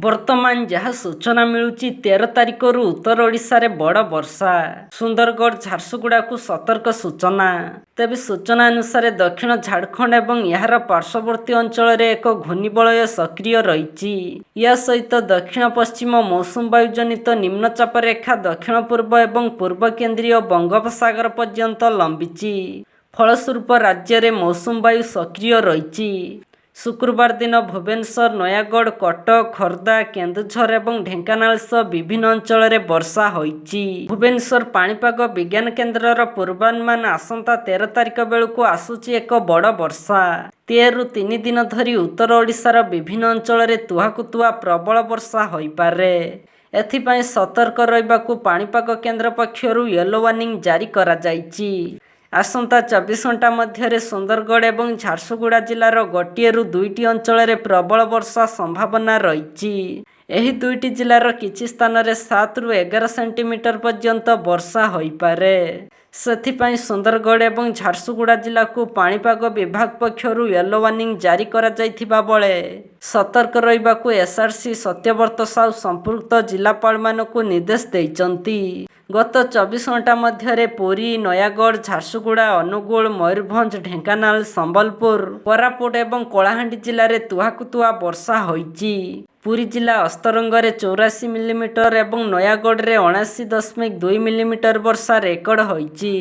ବର୍ତ୍ତମାନ ଯାହା ସୂଚନା ମିଳୁଛି 13 ତାରିଖରୁ ଉତ୍ତର ଓଡ଼ିଶାରେ ବଡ଼ ବର୍ଷା। ସୁନ୍ଦରଗଡ଼ ଝାରସୁଗୁଡ଼ାକୁ ସତର୍କ ସୂଚନା। ତେବେ ସୂଚନା ଅନୁସାରେ ଦକ୍ଷିଣ ଝାଡ଼ଖଣ୍ଡ ଏବଂ ଏହାର ପାର୍ଶ୍ୱବର୍ତ୍ତୀ ଅଞ୍ଚଳରେ ଏକ ଘୂର୍ଣ୍ଣିବଳୟ ସକ୍ରିୟ ରହିଛି। ଏହା ସହିତ ଦକ୍ଷିଣ ପଶ୍ଚିମ ମୌସୁମୀ ବାୟୁ ଜନିତ ନିମ୍ନଚାପ ରେଖା ଦକ୍ଷିଣ ପୂର୍ବ ଏବଂ ପୂର୍ବ କେନ୍ଦ୍ରୀୟ ବଙ୍ଗୋପସାଗର ପର୍ଯ୍ୟନ୍ତ ଲମ୍ବିଛି। ଫଳସ୍ୱରୂପ ରାଜ୍ୟରେ ମୌସୁମୀ ବାୟୁ ସକ୍ରିୟ ରହିଛି। ଶୁକ୍ରବାର ଦିନ ଭୁବନେଶ୍ୱର, ନୟାଗଡ଼, କଟକ, ଖୋର୍ଦ୍ଧା, କେନ୍ଦୁଝର ଏବଂ ଢେଙ୍କାନାଳ ସହ ବିଭିନ୍ନ ଅଞ୍ଚଳରେ ବର୍ଷା ହୋଇଛି। ଭୁବନେଶ୍ୱର ପାଣିପାଗ ବିଜ୍ଞାନ କେନ୍ଦ୍ରର ପୂର୍ବାନୁମାନ ଆସନ୍ତା 13 ତାରିଖ ବେଳକୁ ଆସୁଛି ଏକ ବଡ଼ ବର୍ଷା। 13ରୁ 3 ଦିନ ଧରି ଉତ୍ତର ଓଡ଼ିଶାର ବିଭିନ୍ନ ଅଞ୍ଚଳରେ ତୁହାକୁ ତୁହା ପ୍ରବଳ ବର୍ଷା ହୋଇପାରେ। ଏଥିପାଇଁ ସତର୍କ ରହିବାକୁ ପାଣିପାଗ କେନ୍ଦ୍ର ପକ୍ଷରୁ ୟେଲୋ ୱାର୍ଣ୍ଣିଂ ଜାରି କରାଯାଇଛି। ଆସନ୍ତା 24 ଘଣ୍ଟା ମଧ୍ୟରେ ସୁନ୍ଦରଗଡ଼ ଏବଂ ଝାରସୁଗୁଡ଼ା ଜିଲ୍ଲାର ଗୋଟିଏରୁ 2ଟି ଅଞ୍ଚଳରେ ପ୍ରବଳ ବର୍ଷା ସମ୍ଭାବନା ରହିଛି। ଏହି 2ଟି ଜିଲ୍ଲାର କିଛି ସ୍ଥାନରେ 7ରୁ 11 ସେଣ୍ଟିମିଟର ପର୍ଯ୍ୟନ୍ତ ବର୍ଷା ହୋଇପାରେ। ସେଥିପାଇଁ ସୁନ୍ଦରଗଡ଼ ଏବଂ ଝାରସୁଗୁଡ଼ା ଜିଲ୍ଲାକୁ ପାଣିପାଗ ବିଭାଗ ପକ୍ଷରୁ ୟେଲୋ ୱାର୍ଣ୍ଣିଂ ଜାରି କରାଯାଇଥିବା ବେଳେ ସତର୍କ ରହିବାକୁ ଏସ୍ଆର୍ସି ସତ୍ୟବ୍ରତ ସାହୁ ସମ୍ପୃକ୍ତ ଜିଲ୍ଲାପାଳମାନଙ୍କୁ ନିର୍ଦ୍ଦେଶ ଦେଇଛନ୍ତି। ଗତ 24 ଘଣ୍ଟା ମଧ୍ୟରେ ପୁରୀ, ନୟାଗଡ଼, ଝାରସୁଗୁଡ଼ା, ଅନୁଗୁଳ, ମୟୂରଭଞ୍ଜ, ଢେଙ୍କାନାଳ, ସମ୍ବଲପୁର, କୋରାପୁଟ ଏବଂ କଳାହାଣ୍ଡି ଜିଲ୍ଲାରେ ତୁହାକୁ ତୁହା ବର୍ଷା ହୋଇଛି। ପୁରୀ ଜିଲ୍ଲା ଅସ୍ତରଙ୍ଗରେ 84 ମିଲିମିଟର ଏବଂ ନୟାଗଡ଼ରେ 79.2 ମିଲିମିଟର ବର୍ଷା ରେକର୍ଡ ହୋଇଛି।